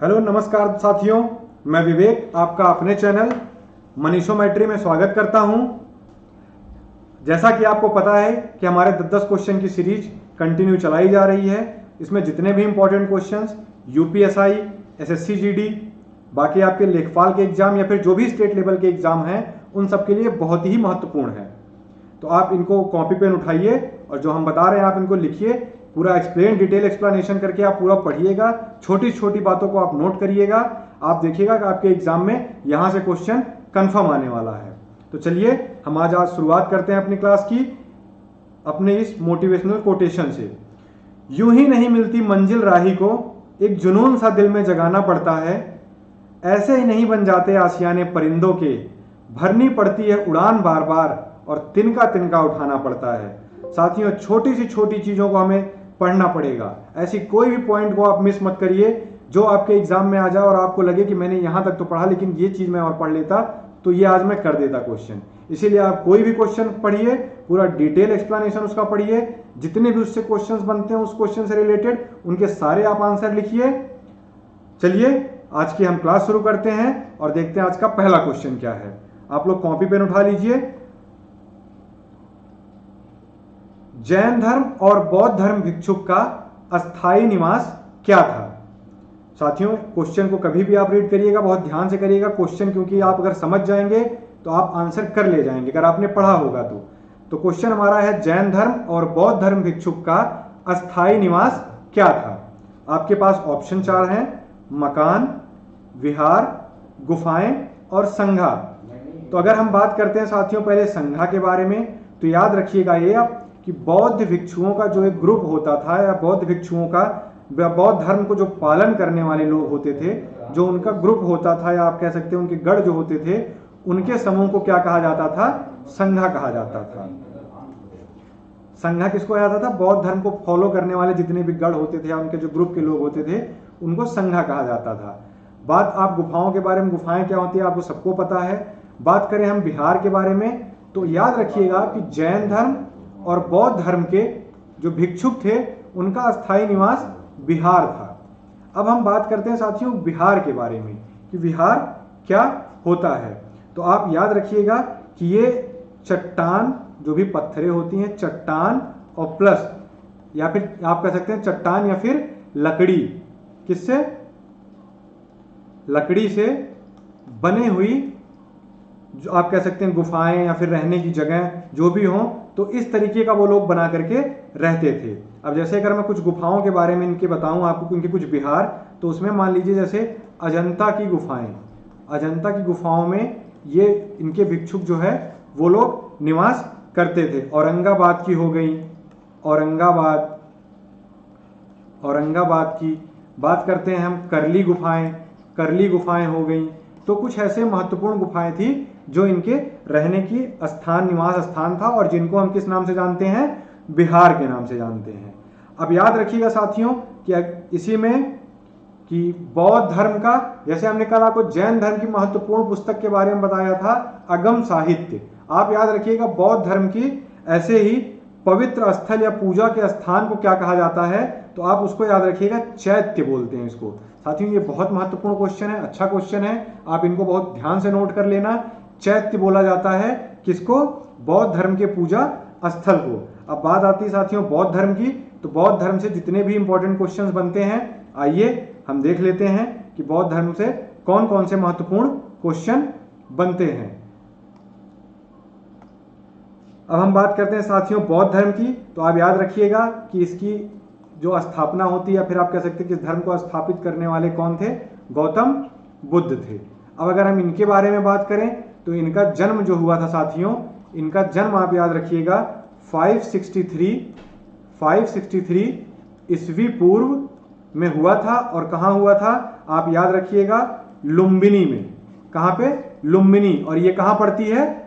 Hello नमस्कार साथियों, मैं विवेक आपका अपने चैनल मनीषोमेट्री में स्वागत करता हूं। जैसा कि आपको पता है कि हमारे 10-10 क्वेश्चन की सीरीज कंटिन्यू चलाई जा रही है। इसमें जितने भी important questions UPSI, SSC GD, बाकी आपके लेखपाल के एग्जाम या फिर जो भी स्टेट लेवल के एग्जाम हैं उन सब के लिए बहुत ही महत्वपूर्ण है। तो आप इनको कॉपी पेन उठाइए और जो हम बता रहे हैं आप इनको लिखिए, पूरा एक्सप्लेन डिटेल एक्सप्लेनेशन करके आप पूरा पढ़िएगा, छोटी छोटी बातों को आप नोट करिएगा। आप देखिएगा कि आपके एग्जाम में यहां से क्वेश्चन कंफर्म आने वाला है। तो चलिए हम आज शुरुआत करते हैं अपनी क्लास की अपने इस मोटिवेशनल कोटेशन से। यूं ही नहीं मिलती मंजिल राही को, एक जुनून सा दिल में जगाना पड़ता है। ऐसे ही नहीं बन जाते आशियाने परिंदों के, भरनी पड़ती है उड़ान बार बार और तिनका तिनका उठाना पड़ता है। साथियों, छोटी सी छोटी चीजों को हमें पढ़ना पड़ेगा। ऐसी कोई भी पॉइंट को आप मिस मत करिए जो आपके एग्जाम में आ जाए और आपको लगे कि मैंने यहां तक तो पढ़ा लेकिन ये चीज मैं और पढ़ लेता तो ये आज मैं कर देता क्वेश्चन। इसीलिए आप कोई भी क्वेश्चन पढ़िए, पूरा डिटेल एक्सप्लेनेशन उसका पढ़िए, जितने भी उससे क्वेश्चंस बनते हैं उस क्वेश्चन से रिलेटेड उनके सारे आप आंसर लिखिए। चलिए आज की हम क्लास शुरू करते हैं और देखते हैं आज का पहला क्वेश्चन क्या है। आप लोग कॉपी पेन उठा लीजिए। जैन धर्म और बौद्ध धर्म भिक्षुक का अस्थायी निवास क्या था? साथियों, क्वेश्चन को कभी भी आप रीड करिएगा, बहुत ध्यान से करिएगा क्वेश्चन, क्योंकि आप अगर समझ जाएंगे तो आप आंसर कर ले जाएंगे अगर आपने पढ़ा होगा तो क्वेश्चन हमारा है जैन धर्म और बौद्ध धर्म भिक्षुक का अस्थायी निवास क्या था? आपके पास ऑप्शन 4 हैं, मकान, विहार, गुफाएं और संघा। तो अगर हम बात करते हैं साथियों पहले संघा के बारे में, तो याद रखिएगा ये आप कि बौद्ध भिक्षुओं का जो एक ग्रुप होता था या बौद्ध भिक्षुओं का बौद्ध धर्म को जो पालन करने वाले लोग होते थे, जो उनका ग्रुप होता था या आप कह सकते हैं उनके गढ़ जो होते थे, उनके समूह को क्या कहा जाता था? संघा कहा जाता था। संघा किसको कहा जाता था? बौद्ध धर्म को फॉलो करने वाले जितने भी गढ़ होते थे या उनके जो ग्रुप के लोग होते थे उनको संघा कहा जाता था। बात आप गुफाओं के बारे में, गुफाएं क्या होती है आपको सबको पता है। बात करें हम बिहार के बारे में, तो याद रखिएगा कि जैन धर्म और बौद्ध धर्म के जो भिक्षुक थे उनका अस्थायी निवास बिहार था। अब हम बात करते हैं साथियों बिहार के बारे में कि बिहार क्या होता है। तो आप याद रखिएगा कि ये चट्टान, जो भी पत्थरें होती हैं, चट्टान और प्लस या फिर आप कह सकते हैं चट्टान या फिर लकड़ी, किससे? लकड़ी से बने हुई जो आप कह सकते हैं गुफाएं या फिर रहने की जगह जो भी हों, तो इस तरीके का वो लोग बना करके रहते थे। अब जैसे अगर मैं कुछ गुफाओं के बारे में इनके बताऊं आपको, इनके कुछ बिहार, तो उसमें मान लीजिए जैसे अजंता की गुफाएं, अजंता की गुफाओं में ये इनके भिक्षुक जो है वो लोग निवास करते थे। औरंगाबाद की हो गई, औरंगाबाद की बात करते हैं हम, करली गुफाएं हो गई। तो कुछ ऐसे महत्वपूर्ण गुफाएं थी जो इनके रहने की स्थान, निवास स्थान था और जिनको हम किस नाम से जानते हैं? बिहार के नाम से जानते हैं। अब याद रखिएगा साथियों कि इसी में कि बौद्ध धर्म का, जैसे हमने कल आपको जैन धर्म की महत्वपूर्ण पुस्तक के बारे में बताया था, अगम साहित्य। आप याद रखिएगा बौद्ध धर्म की ऐसे ही पवित्र स्थल या पूजा के स्थान को क्या कहा जाता है? तो आप उसको याद रखिएगा चैत्य बोलते हैं इसको। साथियों ये बहुत महत्वपूर्ण क्वेश्चन है, अच्छा क्वेश्चन है, आप इनको बहुत ध्यान से नोट कर लेना। चैत्य बोला जाता है किसको? बौद्ध धर्म के पूजा स्थल को। अब बात आती है साथियों बौद्ध धर्म की, तो बौद्ध धर्म से जितने भी इंपॉर्टेंट क्वेश्चंस बनते हैं आइए हम देख लेते हैं कि बौद्ध धर्म से कौन कौन से महत्वपूर्ण क्वेश्चन बनते हैं। अब हम बात करते हैं साथियों बौद्ध धर्म की, तो आप याद रखिएगा कि इसकी जो स्थापना होती है या फिर आप कह सकते हैं कि इस धर्म को स्थापित करने वाले कौन थे? गौतम बुद्ध थे। अब अगर हम इनके बारे में बात करें तो इनका जन्म जो हुआ था साथियों, इनका जन्म आप याद रखिएगा 563 ईस्वी पूर्व में हुआ था। और कहां हुआ था? आप याद रखिएगा लुम्बिनी में। कहां पे? लुम्बिनी। और ये कहां पड़ती है?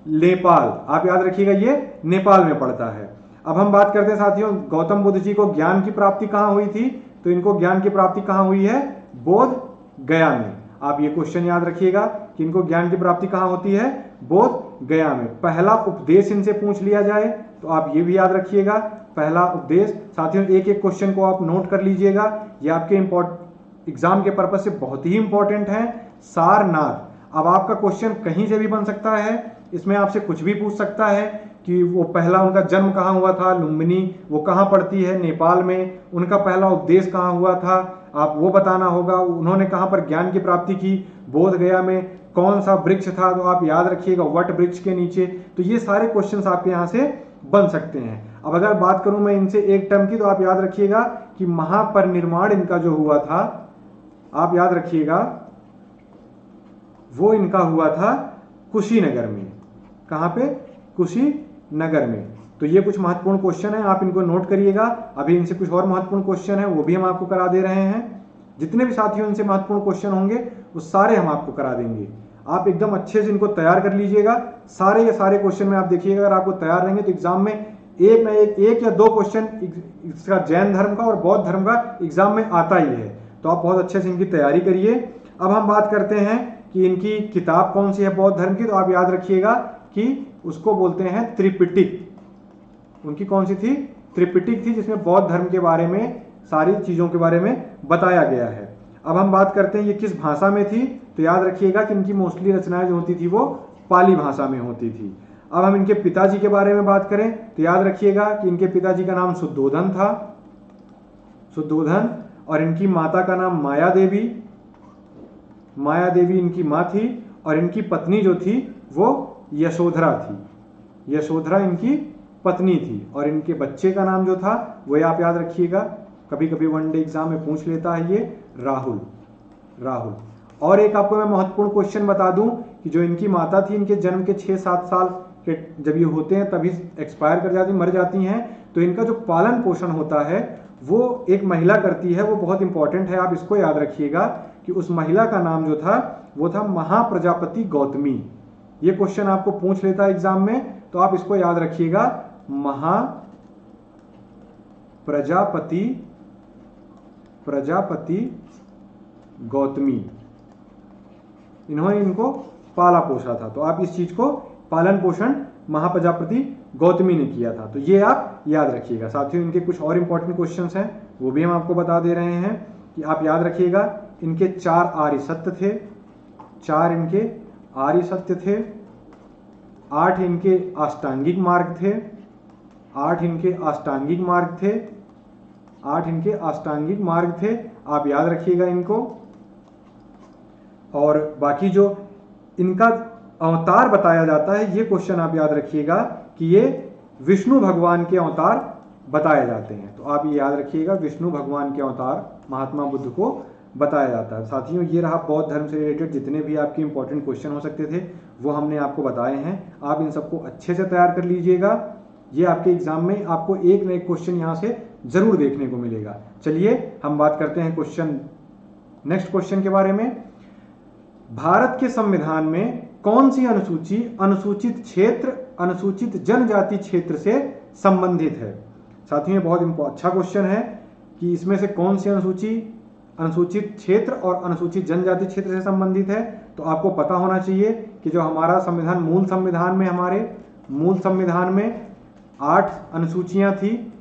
नेपाल। आप याद रखिएगा ये नेपाल में पड़ता है। अब हम बात करते हैं साथियों गौतम बुद्ध जी को ज्ञान की प्राप्ति कहां हुई थी? तो इनको ज्ञान की प्राप्ति कहां हुई है? बोध गया में। आप ये क्वेश्चन याद रखिएगा कि इनको ज्ञान की प्राप्ति कहां होती है? बोध गया में। पहला उपदेश इनसे पूछ लिया जाए तो आप ये भी याद रखिएगा, पहला उपदेश। साथियों एक एक क्वेश्चन को आप नोट कर लीजिएगा, ये आपके एग्जाम के पर्पज से बहुत ही इंपॉर्टेंट है, सारनाथ। अब आपका क्वेश्चन कहीं से भी बन सकता है, इसमें आपसे कुछ भी पूछ सकता है कि वो पहला उनका जन्म कहाँ हुआ था, लुम्बिनी वो कहाँ पड़ती है, नेपाल में। उनका पहला उपदेश कहाँ हुआ था, आप वो बताना होगा। उन्होंने कहाँ पर ज्ञान की प्राप्ति की, बोध गया में। कौन सा वृक्ष था, तो आप याद रखिएगा वट वृक्ष के नीचे। तो ये सारे क्वेश्चंस आपके यहाँ से बन सकते हैं। अब अगर बात करूं मैं इनसे एक टर्म की, तो आप याद रखिएगा कि महापरिनिर्वाण इनका जो हुआ था, आप याद रखिएगा वो इनका हुआ था कुशीनगर में। कहां पे? कुशीनगर में। तो ये कुछ महत्वपूर्ण क्वेश्चन है, आप इनको नोट करिएगा। अभी इनसे कुछ और महत्वपूर्ण क्वेश्चन है, वो भी हम आपको करा दे रहे हैं। जितने भी साथियों इनसे महत्वपूर्ण क्वेश्चन होंगे वो सारे हम आपको करा देंगे। आप एकदम अच्छे से इनको तैयार कर लीजिएगा। सारे के सारे क्वेश्चन में आप देखिएगा, अगर आपको तैयार रहेंगे तो एग्जाम में एक ना एक या दो क्वेश्चन इसका जैन धर्म का और बौद्ध धर्म का एग्जाम में आता ही है। तो आप बहुत अच्छे से इनकी तैयारी करिए। अब हम बात करते हैं कि इनकी किताब कौन सी है बौद्ध धर्म की, तो आप याद रखिएगा कि उसको बोलते हैं त्रिपिटक। उनकी कौन सी थी? त्रिपिटक थी, जिसमें बौद्ध धर्म के बारे में सारी चीजों के बारे में बताया गया है। अब हम बात करते हैं ये किस भाषा में थी, तो याद रखिएगा कि इनकी मोस्टली रचनाएं जो होती थी वो पाली भाषा में होती थी। अब हम इनके पिताजी के बारे में बात करें तो याद रखिएगा कि इनके पिताजी का नाम शुद्धोधन था, शुद्धोधन। और इनकी माता का नाम माया देवी, माया देवी इनकी माँ थी। और इनकी पत्नी जो थी वो यशोधरा थी, यशोधरा इनकी पत्नी थी। और इनके बच्चे का नाम जो था वो आप याद रखिएगा, कभी कभी वनडे एग्जाम में पूछ लेता है, ये राहुल, राहुल। और एक आपको मैं महत्वपूर्ण क्वेश्चन बता दूं कि जो इनकी माता थी, इनके जन्म के 6-7 साल के जब ये होते हैं तभी एक्सपायर कर जाती, मर जाती हैं। तो इनका जो पालन पोषण होता है वो एक महिला करती है, वो बहुत इंपॉर्टेंट है, आप इसको याद रखिएगा कि उस महिला का नाम जो था वो था महाप्रजापति गौतमी। ये क्वेश्चन आपको पूछ लेता है एग्जाम में, तो आप इसको याद रखिएगा, महाप्रजापति गौतमी। इन्होंने इनको पाला पोसा था, तो आप इस चीज को पालन पोषण महाप्रजापति गौतमी ने किया था। तो ये आप याद रखिएगा। साथियों इनके कुछ और इंपॉर्टेंट क्वेश्चंस हैं, वो भी हम आपको बता दे रहे हैं कि आप याद रखिएगा इनके 4 आर्य सत्य थे, 4 इनके आर्य सत्य थे, 8 इनके अष्टांगिक मार्ग थे, 8 इनके अष्टांगिक मार्ग थे, 8 इनके अष्टांगिक मार्ग थे, आप याद रखिएगा इनको। और बाकी जो इनका अवतार बताया जाता है, ये क्वेश्चन आप याद रखिएगा कि ये विष्णु भगवान के अवतार बताए जाते हैं। तो आप ये याद रखिएगा, विष्णु भगवान के अवतार महात्मा बुद्ध को बताया जाता है। साथियों ये रहा बौद्ध धर्म से रिलेटेड जितने भी आपके इंपॉर्टेंट क्वेश्चन हो सकते थे वो हमने आपको बताए हैं। आप इन सबको अच्छे से तैयार कर लीजिएगा, ये आपके एग्जाम में आपको एक न एक क्वेश्चन यहाँ से जरूर देखने को मिलेगा। चलिए हम बात करते हैं नेक्स्ट क्वेश्चन के बारे में। भारत के संविधान में कौन सी अनुसूची अनुसूचित क्षेत्र, अनुसूचित जनजाति क्षेत्र से संबंधित है? साथियों ये बहुत अच्छा क्वेश्चन है कि इसमें से कौन सी अनुसूची अनुसूचित क्षेत्र और अनुसूचित जनजाति क्षेत्र से संबंधित है। तो आपको पता होना चाहिए कि जो हमारा संविधान, मूल संविधान में, हमारे मूल संविधान में 8 अनुसूचियां थी,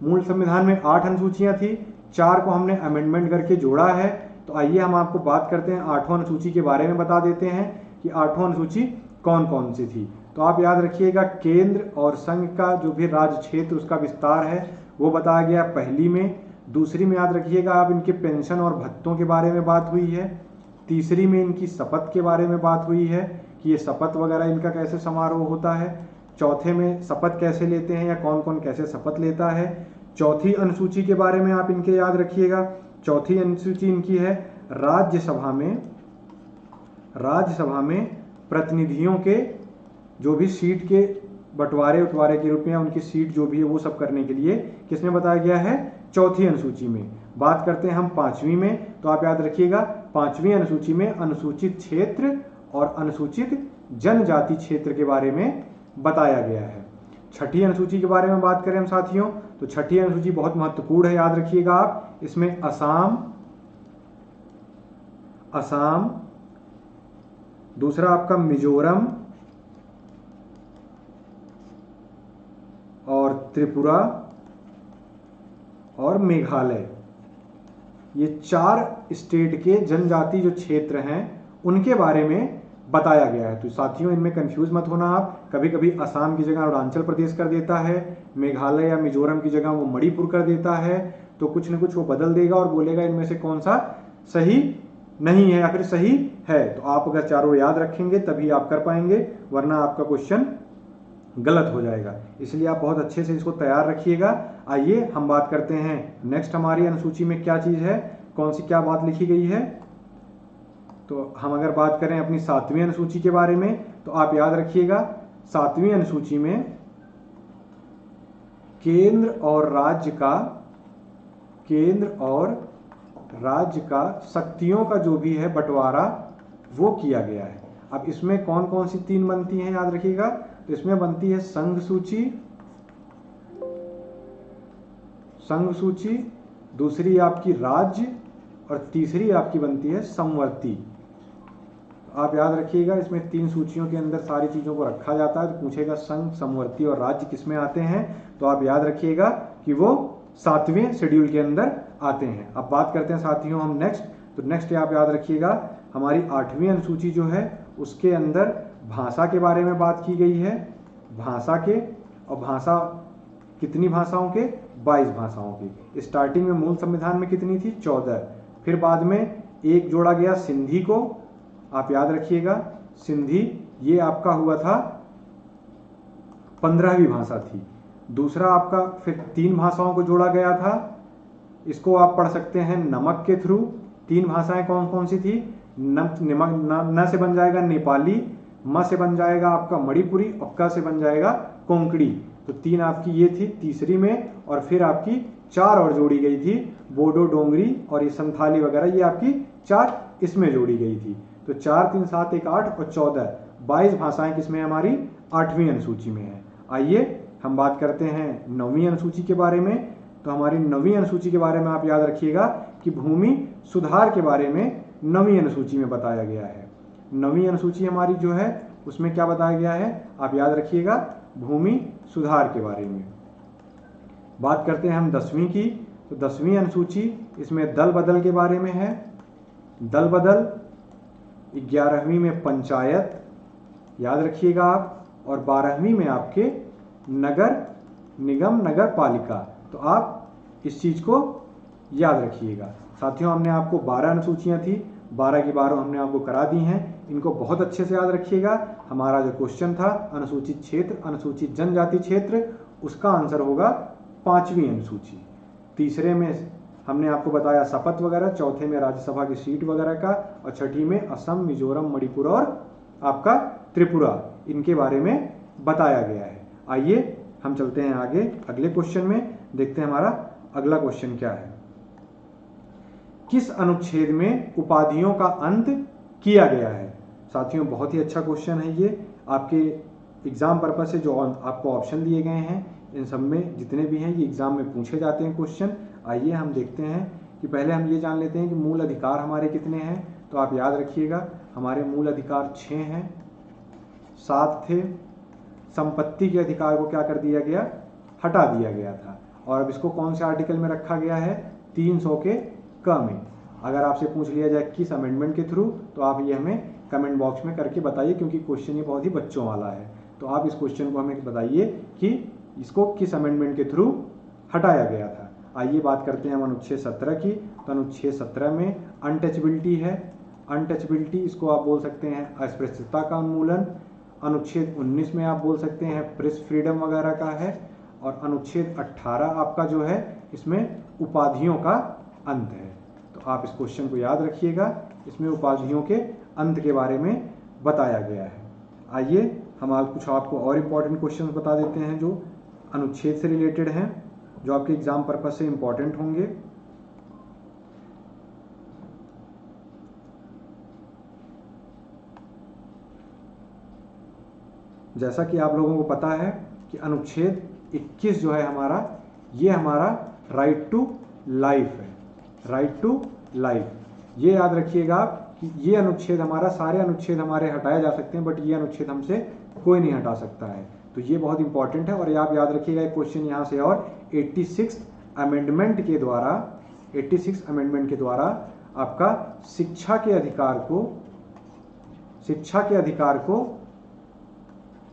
मूल संविधान में 8 अनुसूचियां थी, 4 को हमने अमेंडमेंट करके जोड़ा है। तो आइए हम आपको बात करते हैं 8वां अनुसूची के बारे में, बता देते हैं कि 8वां अनुसूची कौन कौन सी थी। तो आप याद रखिएगा केंद्र और संघ का जो भी राज्य क्षेत्र उसका विस्तार है वो बताया गया पहली में। दूसरी में याद रखिएगा आप इनके पेंशन और भत्तों के बारे में बात हुई है। तीसरी में इनकी शपथ के बारे में बात हुई है कि ये शपथ वगैरह इनका कैसे समारोह होता है। चौथे में शपथ कैसे लेते हैं या कौन कौन कैसे शपथ लेता है। चौथी अनुसूची के बारे में आप इनके याद रखिएगा, चौथी अनुसूची इनकी है राज्यसभा में प्रतिनिधियों के जो भी सीट के बंटवारे के रूप में उनकी सीट जो भी है वो सब करने के लिए किसमें बताया गया है? चौथी अनुसूची में। बात करते हैं हम 5वीं में, तो आप याद रखिएगा 5वीं अनुसूची में अनुसूचित क्षेत्र और अनुसूचित जनजाति क्षेत्र के बारे में बताया गया है। छठी अनुसूची के बारे में बात करें हम साथियों, तो छठी अनुसूची बहुत महत्वपूर्ण है, याद रखिएगा आप। इसमें असम, दूसरा आपका मिजोरम और त्रिपुरा और मेघालय, ये 4 स्टेट के जनजाति जो क्षेत्र हैं उनके बारे में बताया गया है। तो साथियों इनमें कंफ्यूज मत होना आप, कभी कभी असम की जगह अरुणाचल प्रदेश कर देता है, मेघालय या मिजोरम की जगह वो मणिपुर कर देता है, तो कुछ न कुछ वो बदल देगा और बोलेगा इनमें से कौन सा सही नहीं है या फिर सही है। तो आप अगर चारों याद रखेंगे तभी आप कर पाएंगे, वरना आपका क्वेश्चन गलत हो जाएगा। इसलिए आप बहुत अच्छे से इसको तैयार रखिएगा। आइए हम बात करते हैं नेक्स्ट हमारी अनुसूची में क्या चीज है, कौन सी क्या बात लिखी गई है। तो हम अगर बात करें अपनी 7वीं अनुसूची के बारे में, तो आप याद रखिएगा 7वीं अनुसूची में केंद्र और राज्य का शक्तियों का जो भी है बंटवारा वो किया गया है। अब इसमें कौन कौन सी 3 बनती हैं याद रखिएगा। तो इसमें बनती है संघ सूची, दूसरी आपकी राज्य और तीसरी आपकी बनती है समवर्ती। तो आप याद रखिएगा इसमें 3 सूचियों के अंदर सारी चीजों को रखा जाता है। तो पूछेगा संघ, समवर्ती और राज्य किस में आते हैं, तो आप याद रखिएगा कि वो 7वें शेड्यूल के अंदर आते हैं। अब बात करते हैं साथियों हम नेक्स्ट। तो नेक्स्ट आप याद रखिएगा हमारी 8वीं अनुसूची जो है उसके अंदर भाषा के बारे में बात की गई है। भाषा के, और भाषा कितनी भाषाओं के, 22 भाषाओं की। स्टार्टिंग में मूल संविधान में कितनी थी, 14। फिर बाद में एक जोड़ा गया सिंधी को, आप याद रखिएगा सिंधी ये आपका हुआ था 15वीं भाषा थी। दूसरा आपका फिर 3 भाषाओं को जोड़ा गया था, इसको आप पढ़ सकते हैं नमक के थ्रू। 3 भाषाएं कौन कौन सी थी, न से बन जाएगा नेपाली, म से बन जाएगा आपका मणिपुरी और क से बन जाएगा कोंकणी। तो 3 आपकी ये थी तीसरी में, और फिर आपकी 4 और जोड़ी गई थी बोडो, डोंगरी और ये संथाली वगैरह, ये आपकी 4 इसमें जोड़ी गई थी। तो 4, 3, 7, 1, 8 और 14, 22 भाषाएं किसमें हमारी 8वीं अनुसूची में है। आइए हम बात करते हैं 9वीं अनुसूची के बारे में। तो हमारी 9वीं अनुसूची के बारे में आप याद रखिएगा कि भूमि सुधार के बारे में 9वीं अनुसूची में बताया गया है। 9वीं अनुसूची हमारी जो है उसमें क्या बताया गया है, आप याद रखिएगा भूमि सुधार के बारे में। बात करते हैं हम 10वीं की। तो 10वीं अनुसूची इसमें दल बदल के बारे में है। दल बदल, 11वीं में पंचायत याद रखिएगा आप, और 12वीं में आपके नगर निगम, नगर पालिका। तो आप इस चीज को याद रखिएगा। साथियों हमने आपको 12 अनुसूचियां थी, 12 की 12 हमने आपको करा दी हैं। इनको बहुत अच्छे से याद रखिएगा। हमारा जो क्वेश्चन था अनुसूचित क्षेत्र, अनुसूचित जनजाति क्षेत्र, उसका आंसर होगा 5वीं अनुसूची। तीसरे में हमने आपको बताया शपथ वगैरह, चौथे में राज्यसभा की सीट वगैरह का, और छठी में असम, मिजोरम, मणिपुर और आपका त्रिपुरा, इनके बारे में बताया गया है। आइए हम चलते हैं आगे अगले क्वेश्चन में, देखते हैं हमारा अगला क्वेश्चन क्या है। किस अनुच्छेद में उपाधियों का अंत किया गया है। साथियों बहुत ही अच्छा क्वेश्चन है ये, आपके एग्जाम पर्पस से जो आपको ऑप्शन दिए गए हैं इन सब में जितने भी हैं ये एग्जाम में पूछे जाते हैं क्वेश्चन। आइए हम देखते हैं कि पहले हम ये जान लेते हैं कि मूल अधिकार हमारे कितने हैं। तो आप याद रखिएगा हमारे मूल अधिकार 6 हैं, 7 थे। संपत्ति के अधिकार को क्या कर दिया गया, हटा दिया गया था। और अब इसको कौन से आर्टिकल में रखा गया है, 300 के क में। अगर आपसे पूछ लिया जाए किस अमेंडमेंट के थ्रू, तो आप ये हमें कमेंट बॉक्स में करके बताइए, क्योंकि क्वेश्चन ये बहुत ही बच्चों वाला है। तो आप इस क्वेश्चन को हमें बताइए कि इसको किस अमेंडमेंट के थ्रू हटाया गया था। आइए बात करते हैं हम अनुच्छेद 17 की। तो अनुच्छेद 17 में अनटचबिलिटी है। अनटचबिलिटी इसको आप बोल सकते हैं अस्पृश्यता का उन्मूलन। अनुच्छेद 19 में आप बोल सकते हैं प्रेस फ्रीडम वगैरह का है। और अनुच्छेद 18 आपका जो है इसमें उपाधियों का अंत है। तो आप इस क्वेश्चन को याद रखिएगा, इसमें उपाधियों के अंत के बारे में बताया गया है। आइए हम आज कुछ आपको और इम्पोर्टेंट क्वेश्चन बता देते हैं जो अनुच्छेद से रिलेटेड हैं, जो आपके एग्जाम पर्पज से इम्पोर्टेंट होंगे। जैसा कि आप लोगों को पता है कि अनुच्छेद 21 जो है हमारा, ये हमारा राइट टू लाइफ है। राइट टू लाइफ, ये याद रखिएगा आप कि ये अनुच्छेद हमारा, सारे अनुच्छेद हमारे हटाए जा सकते हैं, बट ये अनुच्छेद हमसे कोई नहीं हटा सकता है। तो ये बहुत इंपॉर्टेंट है। और ये आप याद रखिएगा एक क्वेश्चन यहाँ से, और 86 अमेंडमेंट के द्वारा 86 अमेंडमेंट के द्वारा आपका शिक्षा के अधिकार को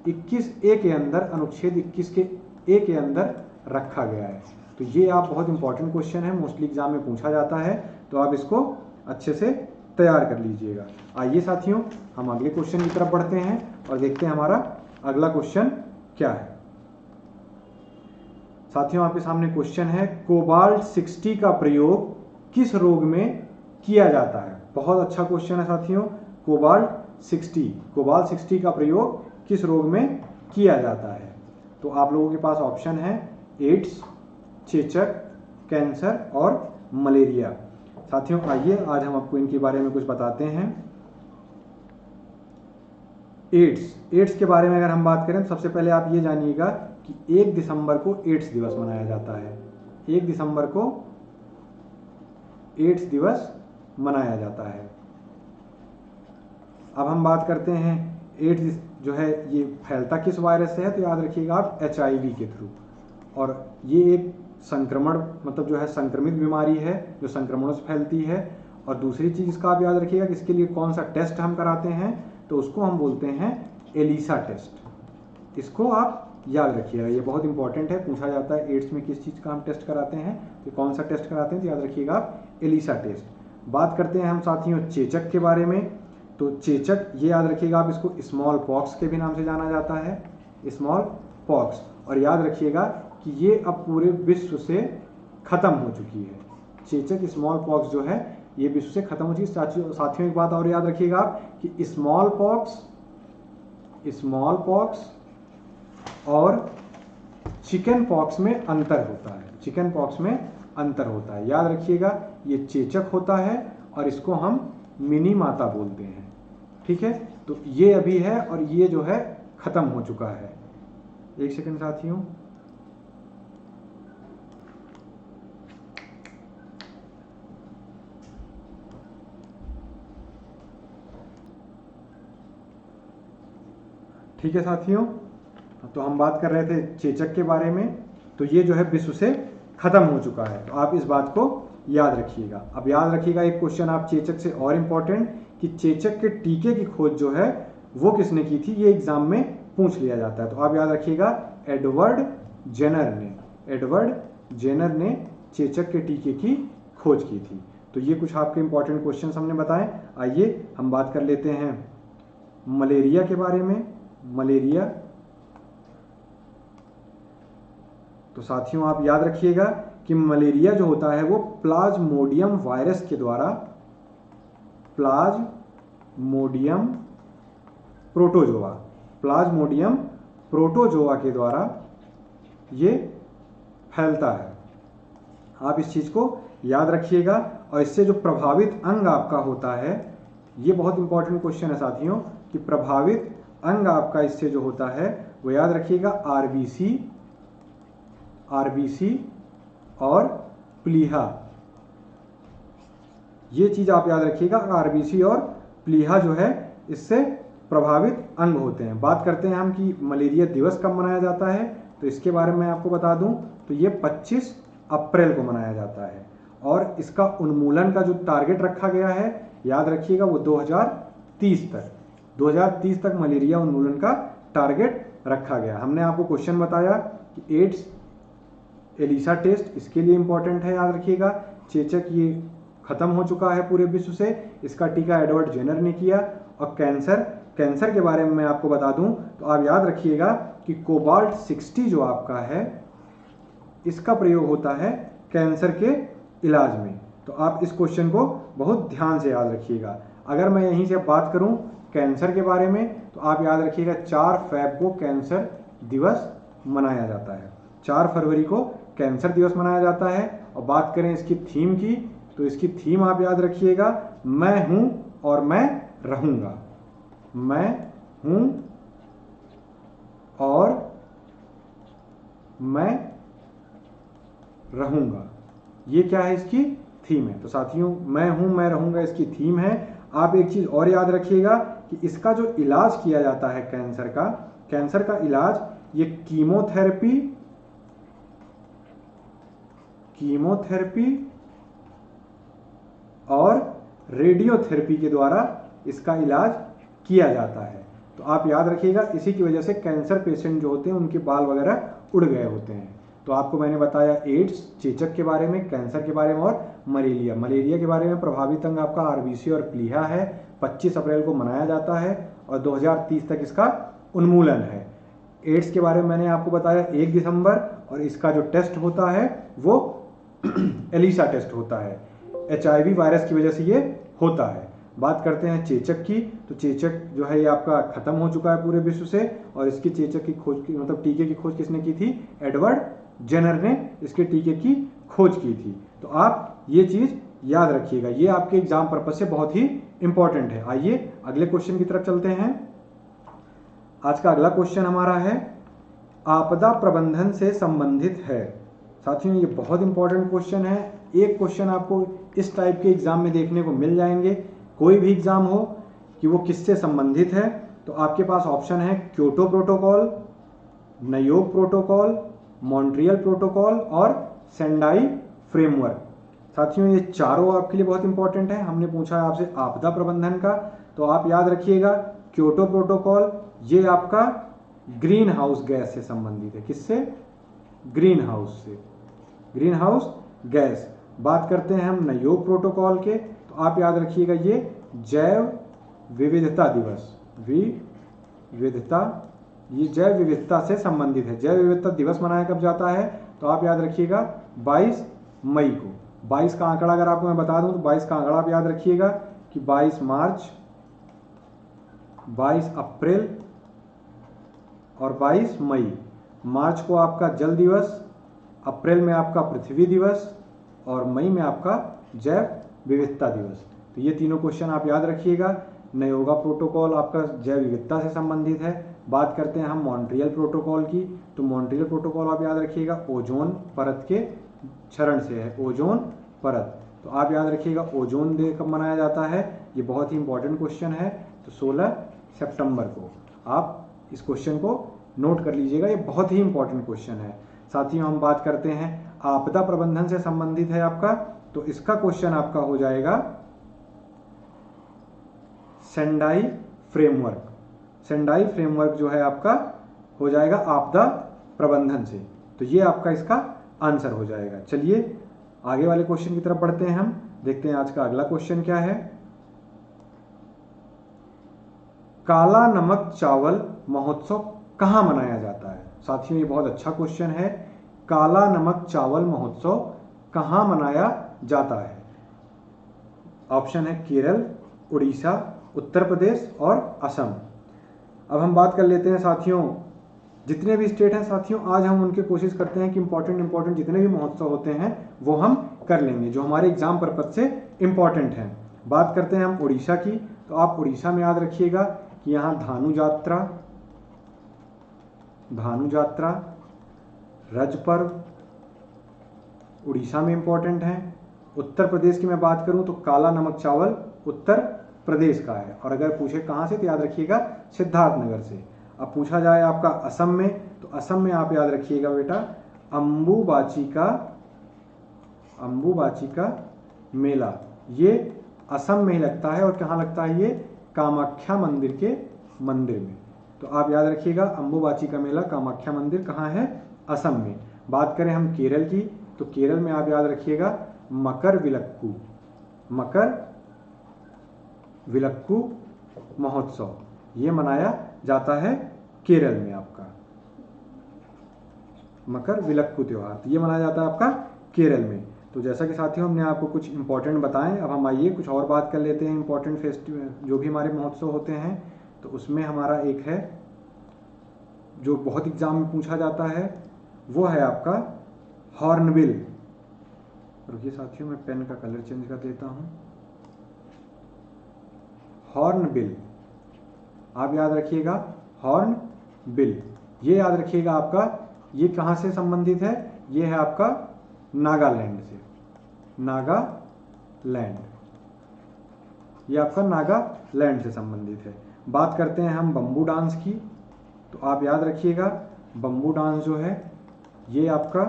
21A के अंदर, अनुच्छेद 21A के अंदर रखा गया है। तो ये आप बहुत इंपॉर्टेंट क्वेश्चन है, मोस्टली एग्जाम में पूछा जाता है, तो आप इसको अच्छे से तैयार कर लीजिएगा। आइए साथियों, हम अगले क्वेश्चन की तरफ बढ़ते हैं और देखते हैं हमारा अगला क्वेश्चन क्या है। साथियों, आपके सामने क्वेश्चन है, कोबाल्ट 60 का प्रयोग किस रोग में किया जाता है। बहुत अच्छा क्वेश्चन है साथियों। कोबाल्ट 60 का प्रयोग किस रोग में किया जाता है। तो आप लोगों के पास ऑप्शन है एड्स, चेचक, कैंसर और मलेरिया। साथियों आइए आज हम आपको इनके बारे में कुछ बताते हैं। एड्स के बारे में अगर हम बात करें तो सबसे पहले आप ये जानिएगा कि 1 दिसंबर को एड्स दिवस मनाया जाता है। 1 दिसंबर को एड्स दिवस मनाया जाता है। अब हम बात करते हैं एड्स जो है ये फैलता किस वायरस से है, तो याद रखिएगा आप HIV के थ्रू। और ये एक संक्रमण मतलब जो है संक्रमित बीमारी है जो संक्रमणों से फैलती है। और दूसरी चीज इसका आप याद रखिएगा कि इसके लिए कौन सा टेस्ट हम कराते हैं, तो उसको हम बोलते हैं एलिसा टेस्ट। इसको आप याद रखिएगा, ये बहुत इंपॉर्टेंट है, पूछा जाता है एड्स में किस चीज का हम टेस्ट कराते हैं, तो कौन सा टेस्ट कराते हैं, तो याद रखिएगा आप एलिसा टेस्ट। बात करते हैं हम साथियों चेचक के बारे में। तो चेचक ये याद रखिएगा आप, इसको स्मॉल पॉक्स के भी नाम से जाना जाता है, स्मॉल पॉक्स। और याद रखिएगा कि ये अब पूरे विश्व से खत्म हो चुकी है। चेचक स्मॉल पॉक्स जो है ये विश्व से खत्म हो चुकी है। साथियों एक बात और याद रखिएगा आप कि स्मॉल पॉक्स और चिकन पॉक्स में अंतर होता है। चिकन पॉक्स में अंतर होता है, याद रखिएगा। ये चेचक होता है और इसको हम मिनी माता बोलते हैं, ठीक है। तो ये अभी है और ये जो है खत्म हो चुका है। एक सेकंड साथियों, ठीक है साथियों। तो हम बात कर रहे थे चेचक के बारे में। तो ये जो है विश्व से खत्म हो चुका है, तो आप इस बात को याद रखिएगा। अब याद रखिएगा एक क्वेश्चन आप चेचक से और इम्पोर्टेंट कि चेचक के टीके की खोज जो है वो किसने की थी, ये एग्जाम में पूछ लिया जाता है। तो आप याद रखिएगा एडवर्ड जेनर ने चेचक के टीके की खोज की थी। तो ये कुछ आपके इंपॉर्टेंट क्वेश्चन हमने बताए। आइए हम बात कर लेते हैं मलेरिया के बारे में। मलेरिया, तो साथियों आप याद रखिएगा कि मलेरिया जो होता है वो प्लाज्मोडियम वायरस के द्वारा, प्लाज्मोडियम प्रोटोजोआ के द्वारा ये फैलता है। आप इस चीज को याद रखिएगा। और इससे जो प्रभावित अंग आपका होता है, ये बहुत इंपॉर्टेंट क्वेश्चन है साथियों, कि प्रभावित अंग आपका इससे जो होता है वो याद रखिएगा आरबीसी और प्लीहा। ये चीज आप याद रखिएगा, आरबीसी और प्लीहा जो है इससे प्रभावित अंग होते हैं। बात करते हैं हम कि मलेरिया दिवस कब मनाया जाता है, तो इसके बारे में आपको बता दूं तो ये 25 अप्रैल को मनाया जाता है। और इसका उन्मूलन का जो टारगेट रखा गया है याद रखिएगा वो 2030 तक मलेरिया उन्मूलन का टारगेट रखा गया। हमने आपको क्वेश्चन बताया कि एड्स, एलिसा टेस्ट इसके लिए इंपॉर्टेंट है, याद रखिएगा। चेचक ये खत्म हो चुका है पूरे विश्व से, इसका टीका एडवर्ड जेनर ने किया। और कैंसर के बारे में मैं आपको बता दूं तो आप याद रखिएगा कि कोबाल्ट 60 जो आपका है इसका प्रयोग होता है कैंसर के इलाज में। तो आप इस क्वेश्चन को बहुत ध्यान से याद रखिएगा। अगर मैं यहीं से बात करूं कैंसर के बारे में तो आप याद रखिएगा 4 फरवरी को कैंसर दिवस मनाया जाता है। 4 फरवरी को कैंसर दिवस मनाया जाता है। और बात करें इसकी थीम की तो इसकी थीम आप याद रखिएगा, मैं हूं और मैं रहूंगा। मैं हूं और मैं रहूंगा, ये क्या है इसकी थीम है। तो साथियों मैं हूं मैं रहूंगा इसकी थीम है। आप एक चीज और याद रखिएगा कि इसका जो इलाज किया जाता है कैंसर का इलाज ये कीमोथेरेपी और रेडियोथेरेपी के द्वारा इसका इलाज किया जाता है। तो आप याद रखिएगा, इसी की वजह से कैंसर पेशेंट जो होते हैं उनके बाल वगैरह उड़ गए होते हैं। तो आपको मैंने बताया एड्स, चेचक के बारे में, कैंसर के बारे में और मलेरिया। मलेरिया के बारे में प्रभावित अंग आपका आरबीसी और प्लीहा है। 25 अप्रैल को मनाया जाता है और 2030 तक इसका उन्मूलन है। एड्स के बारे में मैंने आपको बताया 1 दिसंबर, और इसका जो टेस्ट होता है वो एलिसा टेस्ट होता है। HIV वायरस की वजह से ये होता है। बात करते हैं चेचक की, तो चेचक जो है ये आपका खत्म हो चुका है पूरे विश्व से, और इसकी चेचक की खोज की मतलब टीके की खोज किसने की थी? एडवर्ड जेनर ने इसके टीके की खोज की थी। तो आप ये चीज याद रखिएगा, ये आपके एग्जाम पर्पज से बहुत ही इंपॉर्टेंट है। आइए अगले क्वेश्चन की तरफ चलते हैं। आज का अगला क्वेश्चन हमारा है आपदा प्रबंधन से संबंधित है। साथियों ये बहुत इंपॉर्टेंट क्वेश्चन है। एक क्वेश्चन आपको इस टाइप के एग्जाम में देखने को मिल जाएंगे, कोई भी एग्जाम हो, कि वो किससे संबंधित है। तो आपके पास ऑप्शन है Kyoto protocol, Nagoya protocol, Montreal protocol और सेंडाई फ्रेमवर्क। साथियों ये चारों आपके लिए बहुत इंपॉर्टेंट है। हमने पूछा है आपसे आपदा प्रबंधन का, तो आप याद रखिएगा क्योटो प्रोटोकॉल ये आपका ग्रीन हाउस गैस से संबंधित है। किससे? ग्रीन हाउस से, ग्रीन हाउस गैस। बात करते हैं हम नयोग प्रोटोकॉल के, तो आप याद रखिएगा ये जैव विविधता दिवस, विविधता, ये जैव विविधता से संबंधित है। जैव विविधता दिवस मनाया कब जाता है? तो आप याद रखिएगा 22 मई को। 22 का आंकड़ा अगर आपको मैं बता दूं तो 22 का आंकड़ा आप याद रखिएगा कि 22 मार्च, 22 अप्रैल और 22 मई। मार्च को आपका जल दिवस, अप्रैल में आपका पृथ्वी दिवस और मई में आपका जैव विविधता दिवस। तो ये तीनों क्वेश्चन आप याद रखिएगा। नयोगा प्रोटोकॉल आपका जैव विविधता से संबंधित है। बात करते हैं हम मॉन्ट्रियल प्रोटोकॉल की, तो मॉन्ट्रियल प्रोटोकॉल आप याद रखिएगा ओजोन परत के क्षरण से है, ओजोन परत। तो आप याद रखिएगा ओजोन डे कब मनाया जाता है? ये बहुत ही इंपॉर्टेंट क्वेश्चन है। तो 16 सितंबर को आप इस क्वेश्चन को नोट कर लीजिएगा, ये बहुत ही इंपॉर्टेंट क्वेश्चन है। साथियों हम बात करते हैं आपदा प्रबंधन से संबंधित है आपका, तो इसका क्वेश्चन आपका हो जाएगा सेंडाई फ्रेमवर्क। सेंडाई फ्रेमवर्क जो है आपका हो जाएगा आपदा प्रबंधन से। तो ये आपका इसका आंसर हो जाएगा। चलिए आगे वाले क्वेश्चन की तरफ बढ़ते हैं, हम देखते हैं आज का अगला क्वेश्चन क्या है। काला नमक चावल महोत्सव कहां मनाया जाता है? साथियों ये बहुत अच्छा क्वेश्चन है। काला नमक चावल महोत्सव कहां मनाया जाता है? ऑप्शन है केरल, उड़ीसा, उत्तर प्रदेश और असम। अब हम बात कर लेते हैं साथियों, जितने भी स्टेट हैं साथियों, आज हम उनकी कोशिश करते हैं कि इंपॉर्टेंट जितने भी महोत्सव होते हैं वो हम कर लेंगे जो हमारे एग्जाम पर्पज से इंपॉर्टेंट हैं। बात करते हैं हम उड़ीसा की, तो आप उड़ीसा में याद रखिएगा कि यहाँ भानु जात्रा, रज पर्व उड़ीसा में इंपॉर्टेंट हैं। उत्तर प्रदेश की मैं बात करूं तो काला नमक चावल उत्तर प्रदेश का है, और अगर पूछे कहां से तो याद रखिएगा सिद्धार्थनगर से। अब पूछा जाए आपका असम में, तो असम में आप याद रखिएगा बेटा अंबुबाची का मेला, ये असम में ही लगता है। और कहाँ लगता है? ये कामाख्या मंदिर के मंदिर में। तो आप याद रखिएगा अंबुबाची का मेला कामाख्या मंदिर कहाँ है? असम में। बात करें हम केरल की, तो केरल में आप याद रखिएगा मकर विलक्कू महोत्सव, ये मनाया जाता है केरल में आपका मकर विलक्कू त्योहार, तो ये मनाया जाता है आपका केरल में। तो जैसा कि साथियों हमने आपको कुछ इंपॉर्टेंट बताएं, अब हम आइए कुछ और बात कर लेते हैं। इंपॉर्टेंट फेस्टिवल जो भी हमारे महोत्सव होते हैं, तो उसमें हमारा एक है जो बहुत एग्जाम में पूछा जाता है, वो है आपका हॉर्नबिल। रुकिए साथियों मैं पेन का कलर चेंज कर देता हूं। हॉर्नबिल आप याद रखिएगा, हॉर्नबिल ये याद रखिएगा आपका, ये कहां से संबंधित है? ये है आपका नागालैंड से, नागालैंड, ये आपका नागालैंड से संबंधित है। बात करते हैं हम बम्बू डांस की, तो आप याद रखिएगा बम्बू डांस जो है ये आपका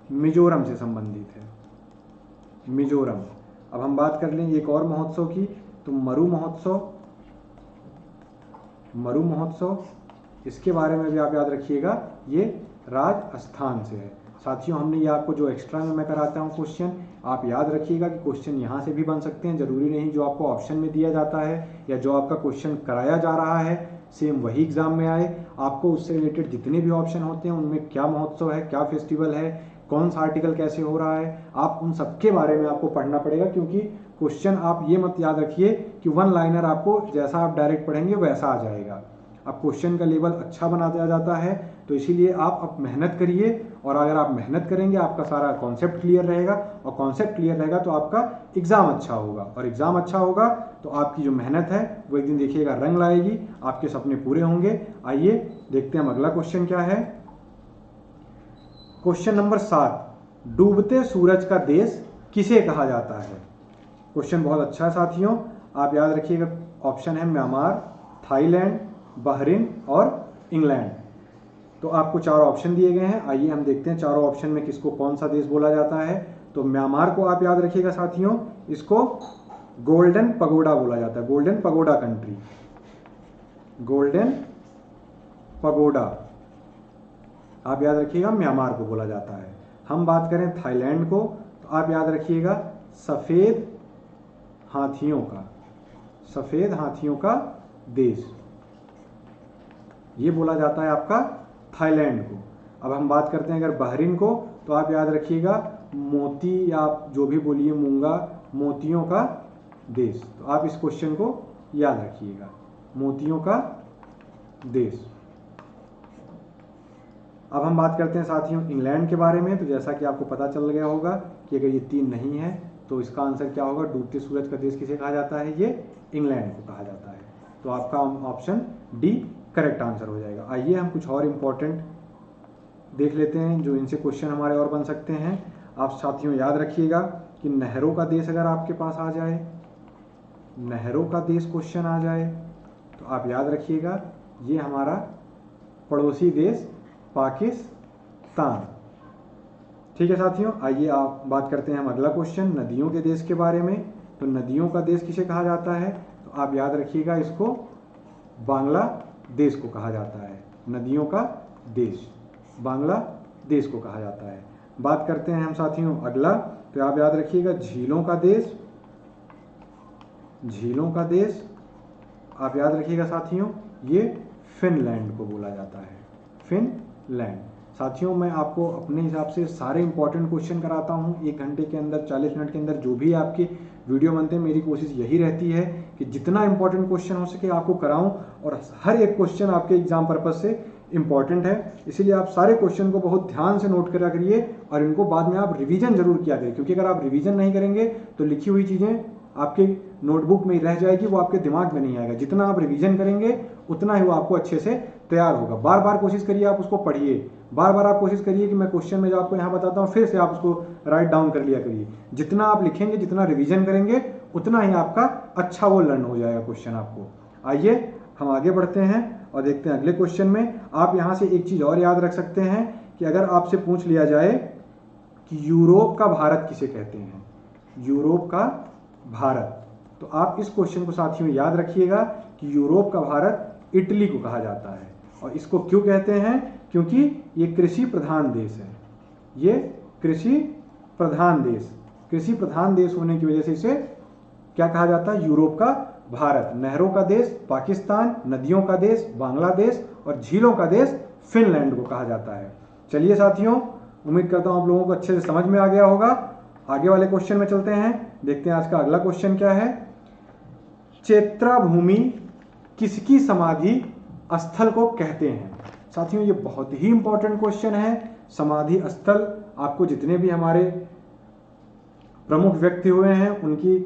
मिजोरम से संबंधित है, मिजोरम। अब हम बात कर लें एक और महोत्सव की, तो मरु महोत्सव, इसके बारे में भी आप याद रखिएगा, ये राजस्थान से है। साथियों, हमने ये आपको जो एक्स्ट्रा में मैं कराता हूँ क्वेश्चन, आप याद रखिएगा कि क्वेश्चन यहाँ से भी बन सकते हैं, ज़रूरी नहीं जो आपको ऑप्शन में दिया जाता है या जो आपका क्वेश्चन कराया जा रहा है सेम वही एग्जाम में आए। आपको उससे रिलेटेड जितने भी ऑप्शन होते हैं उनमें क्या महोत्सव है, क्या फेस्टिवल है, कौन सा आर्टिकल कैसे हो रहा है, आप उन सबके बारे में आपको पढ़ना पड़ेगा। क्योंकि क्वेश्चन आप ये मत याद रखिए कि वन लाइनर आपको जैसा आप डायरेक्ट पढ़ेंगे वैसा आ जाएगा। अब क्वेश्चन का लेवल अच्छा बना दिया जाता है, तो इसीलिए आप अब मेहनत करिए, और अगर आप मेहनत करेंगे आपका सारा कॉन्सेप्ट क्लियर रहेगा, और कॉन्सेप्ट क्लियर रहेगा तो आपका एग्जाम अच्छा होगा, और एग्जाम अच्छा होगा तो आपकी जो मेहनत है वो एक दिन देखिएगा रंग लाएगी, आपके सपने पूरे होंगे। आइए देखते हैं हम अगला क्वेश्चन क्या है। क्वेश्चन नंबर 7, डूबते सूरज का देश किसे कहा जाता है? क्वेश्चन बहुत अच्छा है साथियों, आप याद रखिएगा। ऑप्शन है म्यांमार, थाईलैंड, बहरीन और इंग्लैंड। तो आपको 4 ऑप्शन दिए गए हैं। आइए हम देखते हैं चारों ऑप्शन में किसको कौन सा देश बोला जाता है। तो म्यांमार को आप याद रखिएगा साथियों, इसको गोल्डन पगोडा बोला जाता है, golden pagoda country, golden pagoda आप याद रखिएगा म्यांमार को बोला जाता है। हम बात करें थाईलैंड को, तो आप याद रखिएगा सफ़ेद हाथियों का देश, ये बोला जाता है आपका थाईलैंड को। अब हम बात करते हैं अगर बहरीन को, तो आप याद रखिएगा मोती, या आप जो भी बोलिए मूंगा, मोतियों का देश। तो आप इस क्वेश्चन को याद रखिएगा, मोतियों का देश। अब हम बात करते हैं साथियों इंग्लैंड के बारे में। तो जैसा कि आपको पता चल गया होगा कि अगर ये 3 नहीं है तो इसका आंसर क्या होगा, डूबते सूरज का देश किसे कहा जाता है, ये इंग्लैंड को कहा जाता है। तो आपका ऑप्शन डी करेक्ट आंसर हो जाएगा। आइए हम कुछ और इम्पोर्टेंट देख लेते हैं जो इनसे क्वेश्चन हमारे और बन सकते हैं। आप साथियों याद रखिएगा कि नहरों का देश अगर आपके पास आ जाए, नहरों का देश क्वेश्चन आ जाए, तो आप याद रखिएगा ये हमारा पड़ोसी देश पाकिस्तान। ठीक है साथियों, आइए आप बात करते हैं हम अगला क्वेश्चन नदियों के देश के बारे में। तो नदियों का देश किसे कहा जाता है, तो आप याद रखिएगा इसको बांग्लादेश को कहा जाता है। नदियों का देश बांग्लादेश को कहा जाता है। बात करते हैं हम साथियों अगला, तो आप याद रखिएगा झीलों का देश, झीलों का देश आप याद रखिएगा साथियों, ये फिनलैंड को बोला जाता है, फिनलैंड। साथियों मैं आपको अपने हिसाब से सारे इंपॉर्टेंट क्वेश्चन कराता हूँ 1 घंटे के अंदर, 40 मिनट के अंदर जो भी आपके वीडियो बनते हैं। मेरी कोशिश यही रहती है कि जितना इंपॉर्टेंट क्वेश्चन हो सके आपको कराऊं, और हर एक क्वेश्चन आपके एग्जाम पर्पज से इंपॉर्टेंट है। इसीलिए आप सारे क्वेश्चन को बहुत ध्यान से नोट करा करिए, और इनको बाद में आप रिवीजन जरूर किया करिए, क्योंकि अगर आप रिवीजन नहीं करेंगे तो लिखी हुई चीज़ें आपके नोटबुक में रह जाएगी, वो आपके दिमाग में नहीं आएगा। जितना आप रिवीजन करेंगे उतना ही वो आपको अच्छे से तैयार होगा। बार बार कोशिश करिए आप उसको पढ़िए, बार बार आप कोशिश करिए कि मैं क्वेश्चन में जो आपको यहाँ बताता हूँ फिर से आप उसको राइट डाउन कर लिया करिए। जितना आप लिखेंगे, जितना रिवीजन करेंगे, उतना ही आपका अच्छा वो लर्न हो जाएगा क्वेश्चन आपको। आइए हम आगे बढ़ते हैं और देखते हैं अगले क्वेश्चन में। आप यहाँ से एक चीज़ और याद रख सकते हैं कि अगर आपसे पूछ लिया जाए कि यूरोप का भारत किसे कहते हैं, यूरोप का भारत, तो आप इस क्वेश्चन को साथियों याद रखिएगा कि यूरोप का भारत इटली को कहा जाता है। और इसको क्यों कहते हैं, क्योंकि ये कृषि प्रधान देश है, ये कृषि प्रधान देश होने की वजह से इसे क्या कहा जाता है, यूरोप का भारत। नहरों का देश पाकिस्तान, नदियों का देश बांग्लादेश और झीलों का देश फिनलैंड को कहा जाता है। चलिए साथियों, उम्मीद करता हूं आप लोगों को अच्छे से समझ में आ गया होगा। आगे वाले क्वेश्चन में चलते हैं, देखते हैं आज का अगला क्वेश्चन क्या है। चैत्याभूमि किसकी समाधि स्थल को कहते हैं? साथियों ये बहुत ही इंपॉर्टेंट क्वेश्चन है। समाधि स्थल, आपको जितने भी हमारे प्रमुख व्यक्ति हुए हैं उनकी,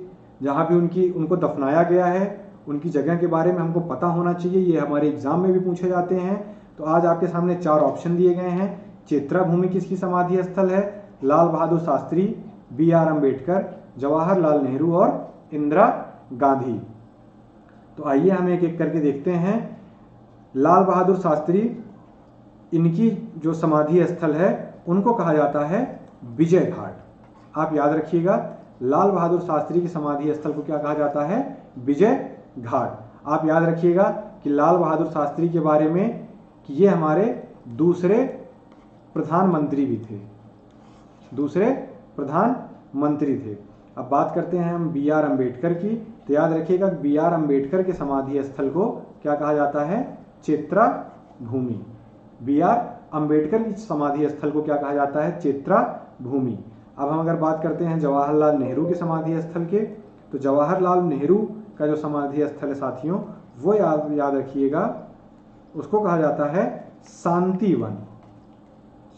जहाँ भी उनको दफनाया गया है, उनकी जगह के बारे में हमको पता होना चाहिए। ये हमारे एग्जाम में भी पूछे जाते हैं। तो आज आपके सामने 4 ऑप्शन दिए गए हैं। चैत्याभूमि किसकी समाधि स्थल है? लाल बहादुर शास्त्री, BR अम्बेडकर, जवाहरलाल नेहरू और इंदिरा गांधी। तो आइए हम एक एक करके देखते हैं। लाल बहादुर शास्त्री, इनकी जो समाधि स्थल है उनको कहा जाता है विजय घाट। आप याद रखिएगा लाल बहादुर शास्त्री की समाधि स्थल को क्या कहा जाता है? विजय घाट। आप याद रखिएगा कि लाल बहादुर शास्त्री के बारे में कि ये हमारे दूसरे प्रधानमंत्री भी थे, दूसरे प्रधानमंत्री थे। अब बात करते हैं हम बी आर अम्बेडकर की। तो याद रखिएगा बी आर अम्बेडकर के समाधि स्थल को क्या कहा जाता है? चेत्रा भूमि। बी आर अम्बेडकर की समाधि स्थल को क्या कहा जाता है? चेत्रा भूमि। अब हम अगर बात करते हैं जवाहरलाल नेहरू के समाधि स्थल के, तो जवाहरलाल नेहरू का जो समाधि स्थल है साथियों, वो याद रखिएगा, उसको कहा जाता है शांति वन।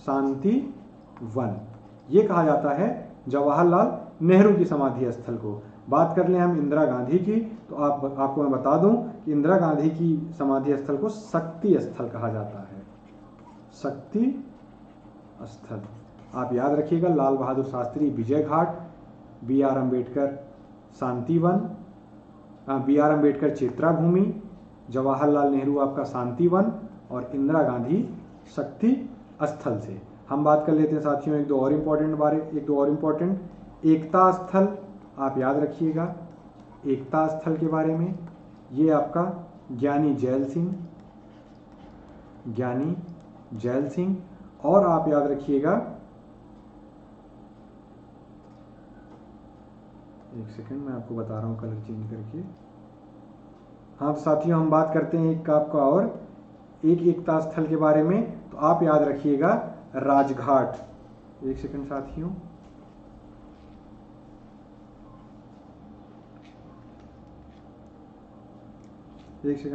शांति वन ये कहा जाता है जवाहरलाल नेहरू की समाधि स्थल को। बात कर लें हम इंदिरा गांधी की, तो आपको मैं बता दूं कि इंदिरा गांधी की समाधि स्थल को शक्ति स्थल कहा जाता है। शक्ति स्थल। आप याद रखिएगा Lal Bahadur Shastri Vijay Ghat, B R Ambedkar Shanti Van, B R Ambedkar Chaitya Bhumi, Jawaharlal Nehru आपका शांति वन और इंदिरा गांधी शक्ति स्थल से। हम बात कर लेते हैं साथियों एक दो और इम्पोर्टेंट एकता स्थल। आप याद रखिएगा एकता स्थल के बारे में, ये आपका ज्ञानी जैल सिंह। और आप याद रखिएगा, एक सेकंड मैं आपको बता रहा हूँ कलर चेंज करके। हाँ तो साथियों हम बात करते हैं एक आपका और एक एकता स्थल के बारे में, तो आप याद रखिएगा राजघाट। एक सेकंड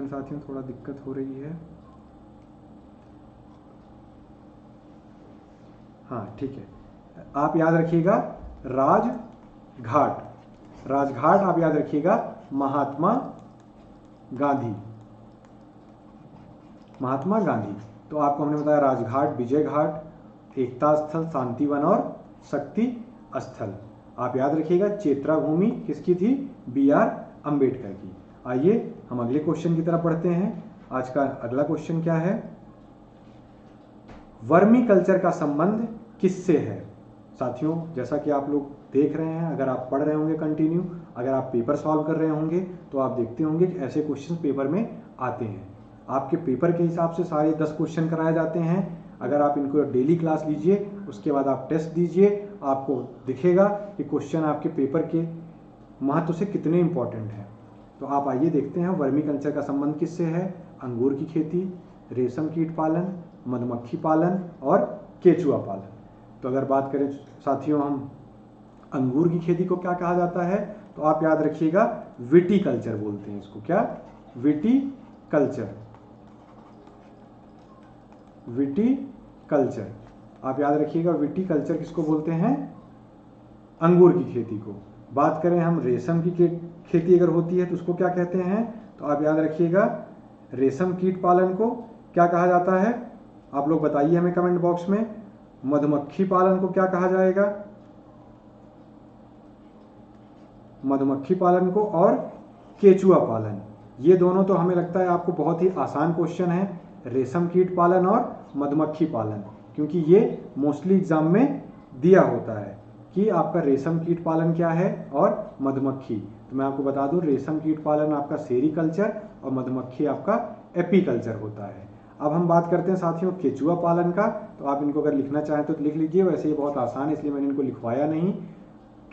साथियों, थोड़ा दिक्कत हो रही है। हाँ ठीक है, आप याद रखिएगा राजघाट आप याद रखिएगा महात्मा गांधी। तो आपको हमने बताया राजघाट, विजय घाट, एकता स्थल, शांतिवन और शक्ति स्थल। आप याद रखिएगा चेत्रा भूमि किसकी थी? बी आर अम्बेडकर की। आइए हम अगले क्वेश्चन की तरफ बढ़ते हैं। आज का अगला क्वेश्चन क्या है? वर्मी कल्चर का संबंध किससे है? साथियों जैसा कि आप लोग देख रहे हैं, अगर आप पढ़ रहे होंगे कंटिन्यू, अगर आप पेपर सॉल्व कर रहे होंगे, तो आप देखते होंगे कि ऐसे क्वेश्चन पेपर में आते हैं। आपके पेपर के हिसाब से सारे 10 क्वेश्चन कराए जाते हैं। अगर आप इनको डेली क्लास लीजिए, उसके बाद आप टेस्ट दीजिए, आपको दिखेगा कि क्वेश्चन आपके पेपर के महत्व से कितने इंपॉर्टेंट हैं। तो आप आइए देखते हैं वर्मी कल्चर का संबंध किससे है? अंगूर की खेती, रेशम कीट पालन, मधुमक्खी पालन और केचुआ पालन। तो अगर बात करें साथियों हम अंगूर की खेती को क्या कहा जाता है? तो आप याद रखिएगा विटीकल्चर बोलते हैं इसको। क्या? विटीकल्चर। आप याद रखिएगा विटीकल्चर किसको बोलते हैं? अंगूर की खेती को। बात करें हम रेशम की खेती अगर होती है तो उसको क्या कहते हैं? तो आप याद रखिएगा रेशम कीट पालन को क्या कहा जाता है? आप लोग बताइए हमें कमेंट बॉक्स में। मधुमक्खी पालन को क्या कहा जाएगा? मधुमक्खी पालन को और केचुआ पालन। ये दोनों तो हमें लगता है आपको बहुत ही आसान क्वेश्चन है, रेशम कीट पालन और मधुमक्खी पालन, क्योंकि ये मोस्टली एग्जाम में दिया होता है कि आपका रेशम कीट पालन क्या है और मधुमक्खी। तो मैं आपको बता दूं रेशम कीट पालन आपका सेरीकल्चर और मधुमक्खी आपका एपीकल्चर होता है। अब हम बात करते हैं साथियों केचुआ पालन का। तो आप इनको अगर लिखना चाहें तो लिख लीजिए, वैसे ये बहुत आसान है इसलिए मैंने इनको लिखवाया नहीं।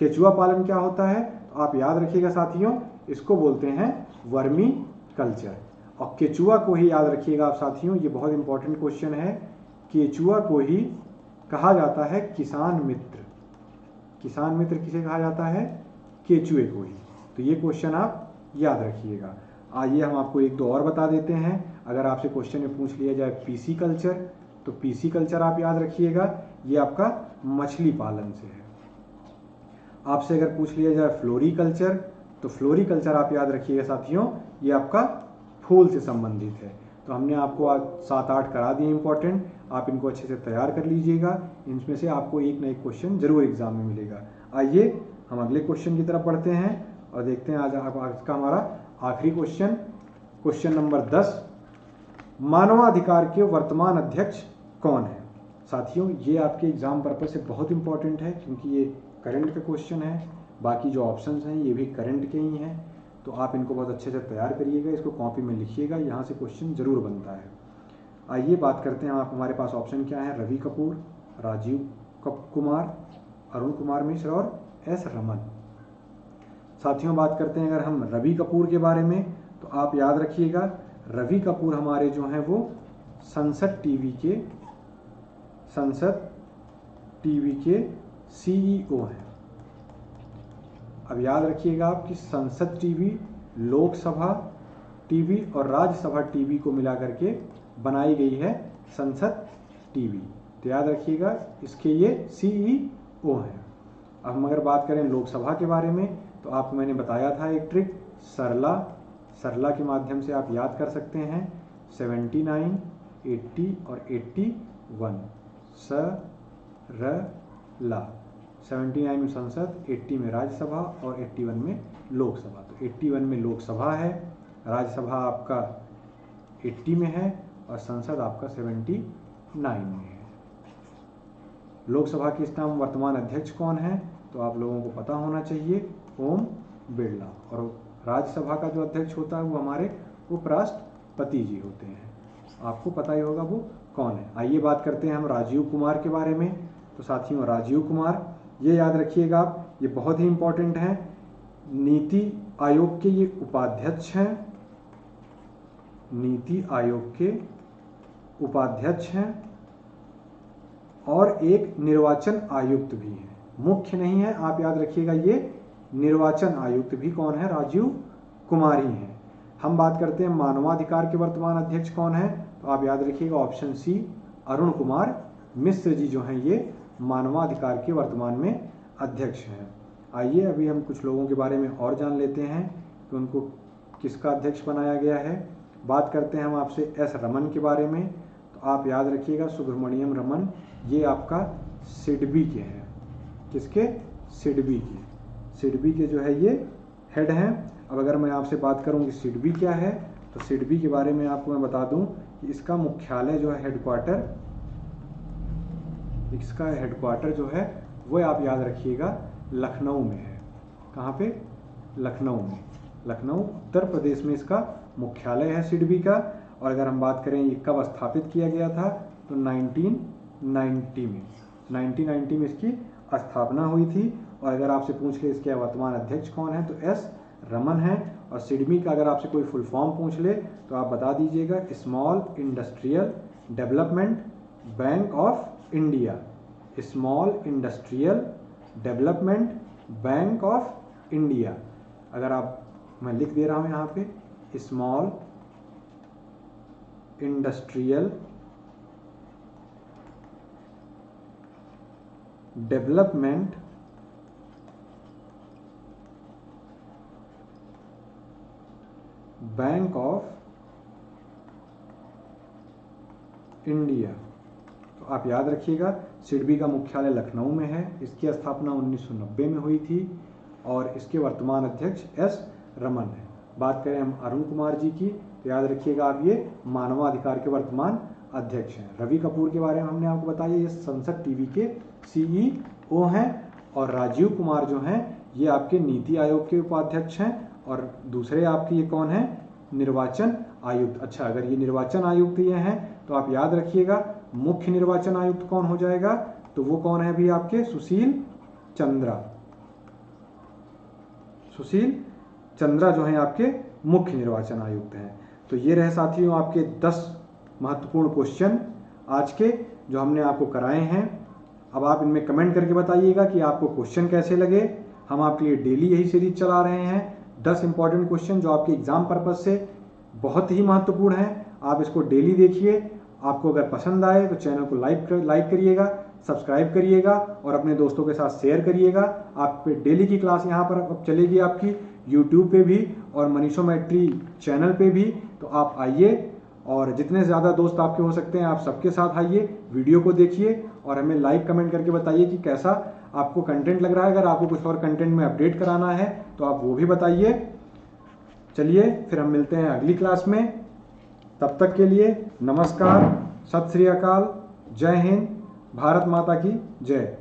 केचुआ पालन क्या होता है? तो आप याद रखिएगा साथियों, इसको बोलते हैं वर्मी कल्चर। और केचुआ को ही याद रखिएगा आप साथियों, ये बहुत इंपॉर्टेंट क्वेश्चन है। केचुआ को ही कहा जाता है किसान मित्र। किसान मित्र किसे कहा जाता है? केचुए को ही। तो ये क्वेश्चन आप याद रखिएगा। आइए हम आपको एक दो और बता देते हैं। अगर आपसे क्वेश्चन में पूछ लिया जाए पीसी कल्चर, तो पीसी कल्चर आप याद रखिएगा ये आपका मछली पालन से है। आपसे अगर पूछ लिया जाए फ्लोरीकल्चर, तो फ्लोरीकल्चर आप याद रखिएगा साथियों ये आपका फूल से संबंधित है। तो हमने आपको आज 7-8 करा दिए इंपॉर्टेंट, आप इनको अच्छे से तैयार कर लीजिएगा। इनमें से आपको एक ना एक क्वेश्चन जरूर एग्जाम में मिलेगा। आइए हम अगले क्वेश्चन की तरफ बढ़ते हैं और देखते हैं आज का हमारा आखिरी क्वेश्चन नंबर 10। मानवाधिकार के वर्तमान अध्यक्ष कौन है? साथियों ये आपके एग्जाम पर्पज से बहुत इंपॉर्टेंट है, क्योंकि ये करंट का क्वेश्चन है। बाकी जो ऑप्शंस हैं ये भी करंट के ही हैं, तो आप इनको बहुत अच्छे से तैयार करिएगा, इसको कॉपी में लिखिएगा, यहाँ से क्वेश्चन ज़रूर बनता है। आइए बात करते हैं, आप हमारे पास ऑप्शन क्या है, रवि कपूर, राजीव कुमार, अरुण कुमार मिश्र और एस रमन। साथियों बात करते हैं अगर हम रवि कपूर के बारे में, तो आप याद रखिएगा रवि कपूर हमारे जो हैं वो संसद टीवी के CEO हैं। अब याद रखिएगा आप कि संसद टीवी, लोकसभा टीवी और राज्यसभा टीवी को मिला करके बनाई गई है संसद टीवी, तो याद रखिएगा इसके ये CEO हैं। अब हम अगर बात करें लोकसभा के बारे में, तो आपको मैंने बताया था एक ट्रिक, सरला के माध्यम से आप याद कर सकते हैं 79, 80 और 81, सरला, 79 में संसद, 80 में राज्यसभा और 81 में लोकसभा। तो 81 में लोकसभा है, राज्यसभा आपका 80 में है और संसद आपका 79 में है। लोकसभा के इस टाइम वर्तमान अध्यक्ष कौन है, तो आप लोगों को पता होना चाहिए, ओम बिरला। और राज्यसभा का जो अध्यक्ष होता है वो हमारे उपराष्ट्रपति जी होते हैं, आपको पता ही होगा वो कौन है। आइए बात करते हैं हम राजीव कुमार के बारे में। तो साथियों राजीव कुमार, ये याद रखिएगा आप, ये बहुत ही इंपॉर्टेंट है, नीति आयोग के ये उपाध्यक्ष हैं, नीति आयोग के उपाध्यक्ष हैं और एक निर्वाचन आयुक्त भी हैं, मुख्य नहीं है, आप याद रखिएगा ये निर्वाचन आयुक्त भी कौन है, राजीव कुमार ही हैं। हम बात करते हैं मानवाधिकार के वर्तमान अध्यक्ष कौन है, तो आप याद रखिएगा ऑप्शन सी, अरुण कुमार मिश्र जी जो हैं ये मानवाधिकार के वर्तमान में अध्यक्ष हैं। आइए अभी हम कुछ लोगों के बारे में और जान लेते हैं कि उनको किसका अध्यक्ष बनाया गया है। बात करते हैं हम आपसे एस रमन के बारे में, तो आप याद रखिएगा सुब्रमण्यम रमन, ये आपका सिडबी के हैं, किसके, सिडबी के जो है ये हेड हैं। अब अगर मैं आपसे बात करूं कि सिडबी क्या है, तो सिडबी के बारे में आपको मैं बता दूं कि इसका मुख्यालय जो है, हेडक्वार्टर, इसका हेडक्वार्टर जो है वो आप याद रखिएगा लखनऊ में है। कहाँ पे, लखनऊ में, लखनऊ उत्तर प्रदेश में इसका मुख्यालय है सिडबी का। और अगर हम बात करें ये कब स्थापित किया गया था, तो 1990 में इसकी स्थापना हुई थी। और अगर आपसे पूछ ले इसके वर्तमान अध्यक्ष कौन है, तो एस रमन है। और सिडबी का अगर आपसे कोई फुल फॉर्म पूछ ले तो आप बता दीजिएगा small industrial development bank of India, small industrial development bank of India. अगर आप, मैं लिख दे रहा हूं यहाँ पे, small industrial development bank of India. तो आप याद रखिएगा सिडबी का मुख्यालय लखनऊ में है, इसकी स्थापना 1990 में हुई थी और इसके वर्तमान अध्यक्ष एस रमन है। बात करें हम अरुण कुमार जी की, तो याद रखिएगा आप ये मानवाधिकार के वर्तमान अध्यक्ष हैं। रवि कपूर के बारे में हमने आपको बताया, ये संसद टीवी के CEO हैं। और राजीव कुमार जो हैं ये आपके नीति आयोग के उपाध्यक्ष हैं। और दूसरे आपके ये कौन है, निर्वाचन आयुक्त। अच्छा, अगर ये निर्वाचन आयुक्त ये हैं तो आप याद रखिएगा मुख्य निर्वाचन आयुक्त कौन हो जाएगा, तो वो कौन है भी आपके, सुशील चंद्रा जो हैं आपके मुख्य निर्वाचन आयुक्त हैं। तो ये रहे साथियों आपके 10 महत्वपूर्ण क्वेश्चन आज के जो हमने आपको कराए हैं। अब आप इनमें कमेंट करके बताइएगा कि आपको क्वेश्चन कैसे लगे। हम आपके लिए डेली यही सीरीज चला रहे हैं, 10 इंपॉर्टेंट क्वेश्चन जो आपके एग्जाम पर्पज से बहुत ही महत्वपूर्ण हैं। आप इसको डेली देखिए, आपको अगर पसंद आए तो चैनल को लाइक करिएगा, सब्सक्राइब करिएगा और अपने दोस्तों के साथ शेयर करिएगा। आप पे डेली की क्लास यहाँ पर अब चलेगी आपकी यूट्यूब पे भी और मनीषोमेट्री चैनल पे भी। तो आप आइए और जितने ज़्यादा दोस्त आपके हो सकते हैं आप सबके साथ आइए, वीडियो को देखिए और हमें लाइक कमेंट करके बताइए कि कैसा आपको कंटेंट लग रहा है। अगर आपको कुछ और कंटेंट में अपडेट कराना है तो आप वो भी बताइए। चलिए फिर हम मिलते हैं अगली क्लास में, तब तक के लिए नमस्कार, सत श्री अकाल, जय हिंद, भारत माता की जय।